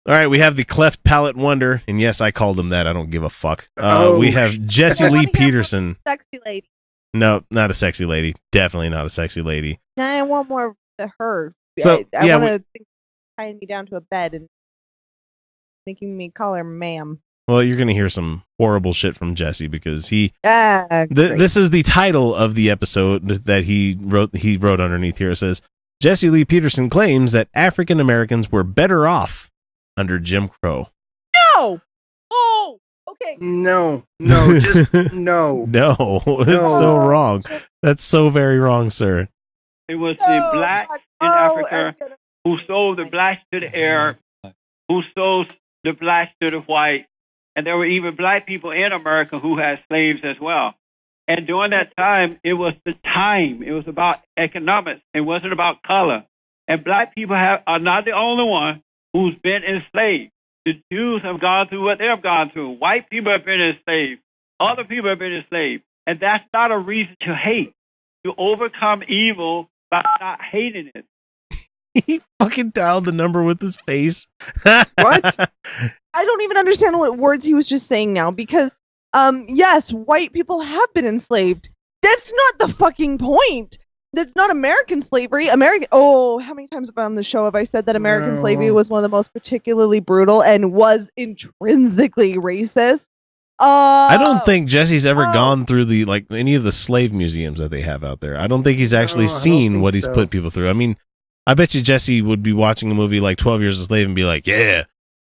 All right, we have the cleft palate wonder, and yes, I called him that. I don't give a fuck. We have Jessie Lee Peterson. Sexy lady. No, not a sexy lady. Definitely not a sexy lady. I want more of her. So, I yeah, want to tying me down to a bed and making me call her ma'am. Well, you're going to hear some horrible shit from Jesse because great. This is the title of the episode that he wrote underneath here. It says, Jessie Lee Peterson claims that African Americans were better off under Jim Crow. No! Oh! Okay. No, just no. No, it's so wrong. That's so very wrong, sir. It was the blacks in Africa who sold the blacks to the Arab, who sold the blacks to the white, and there were even black people in America who had slaves as well. And during that time, it was the time. It was about economics. It wasn't about color. And black people are not the only one who's been enslaved. The Jews have gone through what they have gone through. White people have been enslaved. Other people have been enslaved. And that's not a reason to hate. You overcome evil by not hating it. He fucking dialed the number with his face. What? I don't even understand what words he was just saying now because, yes, white people have been enslaved. That's not the fucking point. That's not American slavery. How many times on the show have I said that American slavery was one of the most particularly brutal and was intrinsically racist? I don't think Jesse's ever gone through any of the slave museums that they have out there. I don't think he's actually seen what he's put people through. I mean, I bet you Jesse would be watching a movie like 12 Years a Slave and be like, yeah,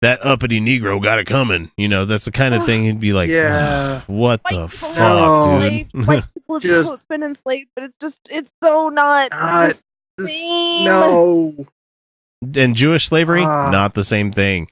that uppity Negro got it coming. You know, that's the kind of thing he'd be like, yeah. What the fuck, dude? White people have been enslaved, but it's so not the same. No. And Jewish slavery, not the same thing.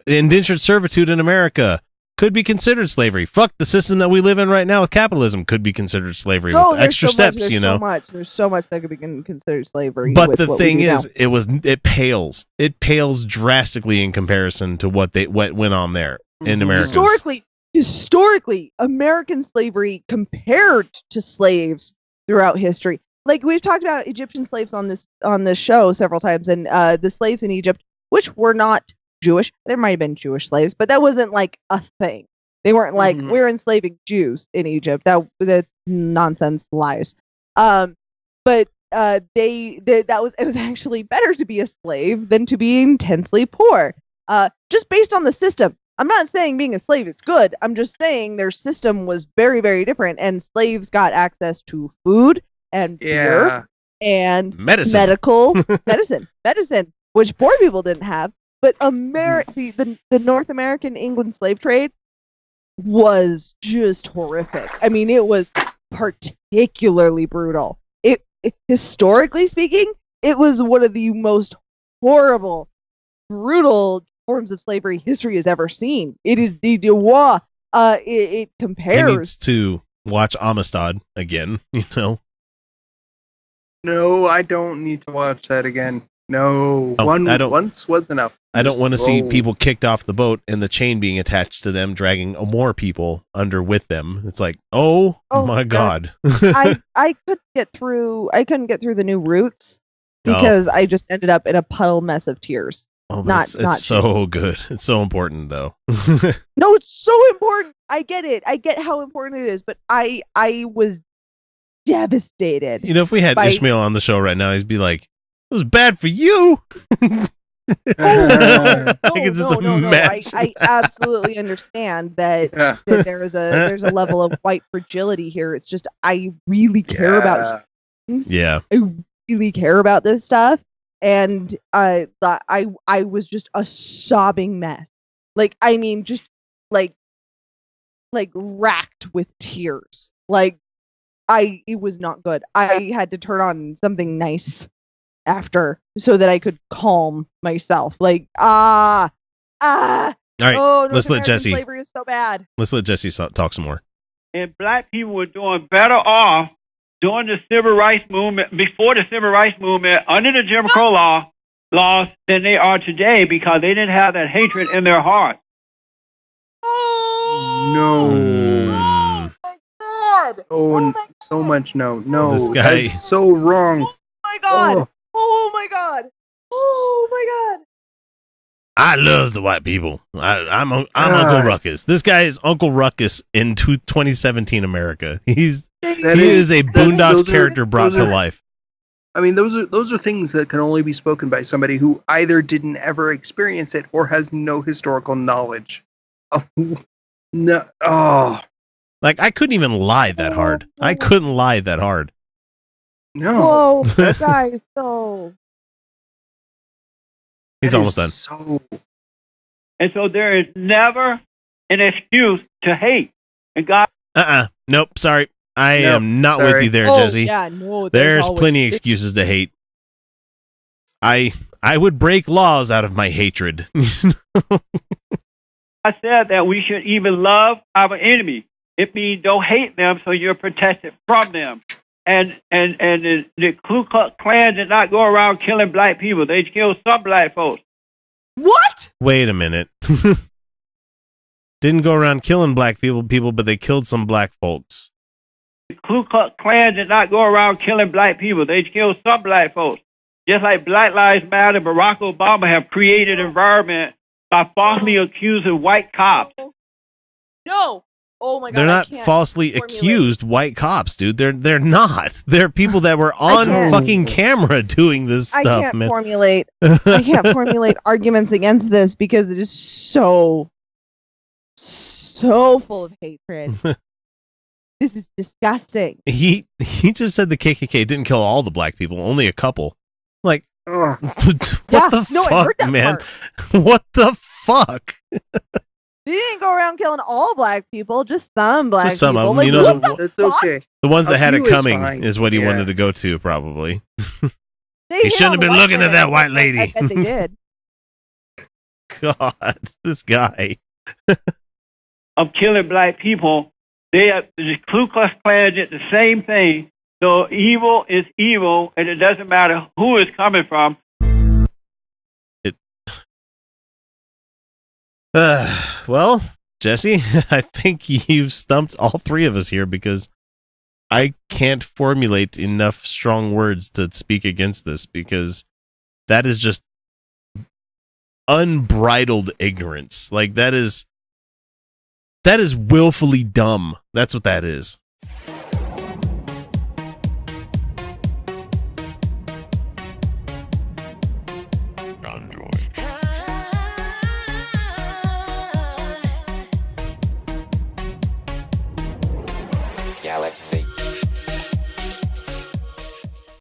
Indentured servitude in America could be considered slavery. Fuck, the system that we live in right now with capitalism could be considered slavery with extra steps, There's so much that could be considered slavery. But the thing is, it pales. It pales drastically in comparison to what went on there in America. Historically, American slavery compared to slaves throughout history. Like we've talked about Egyptian slaves on this show several times, and the slaves in Egypt, which were not Jewish. There might have been Jewish slaves, but that wasn't like a thing. They weren't like we're enslaving Jews in Egypt. That's nonsense, lies. But it was actually better to be a slave than to be intensely poor. Just based on the system. I'm not saying being a slave is good. I'm just saying their system was very, very different, and slaves got access to food and beer and medical medicine, which poor people didn't have. But the North American England slave trade was just horrific. I mean, it was particularly brutal. Historically speaking, it was one of the most horrible, brutal forms of slavery history has ever seen. It is it compares. He needs to watch Amistad again, you know. No, I don't need to watch that again. No, once was enough. I don't want to see people kicked off the boat and the chain being attached to them, dragging more people under with them. It's like, oh my God. I couldn't get through the new Roots because I just ended up in a puddle mess of tears. Oh, it's so good. It's so important, though. No, it's so important. I get it. I get how important it is, but I was devastated. You know, if we had Ishmael on the show right now, he'd be like, "It was bad for you." I absolutely understand that there's a level of white fragility here. It's just I really care about I really care about this stuff, and I was just a sobbing mess. Like, I mean, just like racked with tears. Like, it was not good. I had to turn on something nice after so that I could calm myself. Like, all right, let's let Jesse. Slavery is so bad. Let's let Jesse talk some more. And black people were doing better off during the civil rights movement, before the civil rights movement, under the Jim Crow laws, than they are today because they didn't have that hatred in their heart. No. Oh my God. So much no. This guy. That's so wrong. Oh my God. Oh my God. Oh my God. I love the white people. I'm Uncle Ruckus. This guy is Uncle Ruckus in 2017 America. He is a Boondocks character brought to life. I mean, those are things that can only be spoken by somebody who either didn't ever experience it or has no historical knowledge of. No, like I couldn't even lie that hard. I couldn't lie that hard. No, whoa, that guy is so. He's almost done. And so there is never an excuse to hate. And God. Nope. Sorry. I am not with you there, Jesse. Yeah, no, there's plenty of excuses to hate. I would break laws out of my hatred. I said that we should even love our enemy. It means don't hate them so you're protected from them. And the Ku Klux Klan did not go around killing black people. They killed some black folks. What? Wait a minute. Didn't go around killing black people, but they killed some black folks. The Ku Klux Klan did not go around killing black people. They killed some black folks. Just like Black Lives Matter, Barack Obama have created an environment by falsely accusing white cops. No. Oh my God. They're not falsely accused white cops, dude. They're not. They're people that were on fucking camera doing this stuff, I can't man. I can't formulate arguments against this because it is so full of hatred. This is disgusting. He just said the KKK didn't kill all the black people, only a couple. Like, what the fuck, man? What the fuck? They didn't go around killing all black people, just some black some people. Of them. Like, it's okay. The ones that had it coming is what he wanted to go to, probably. He shouldn't have been looking at that white lady. I bet they did. God, this guy. Of killing black people, the Ku Klux Klan did the same thing. So evil is evil, and it doesn't matter who it's coming from. Well, Jesse, I think you've stumped all three of us here because I can't formulate enough strong words to speak against this because that is just unbridled ignorance. Like that is willfully dumb. That's what that is.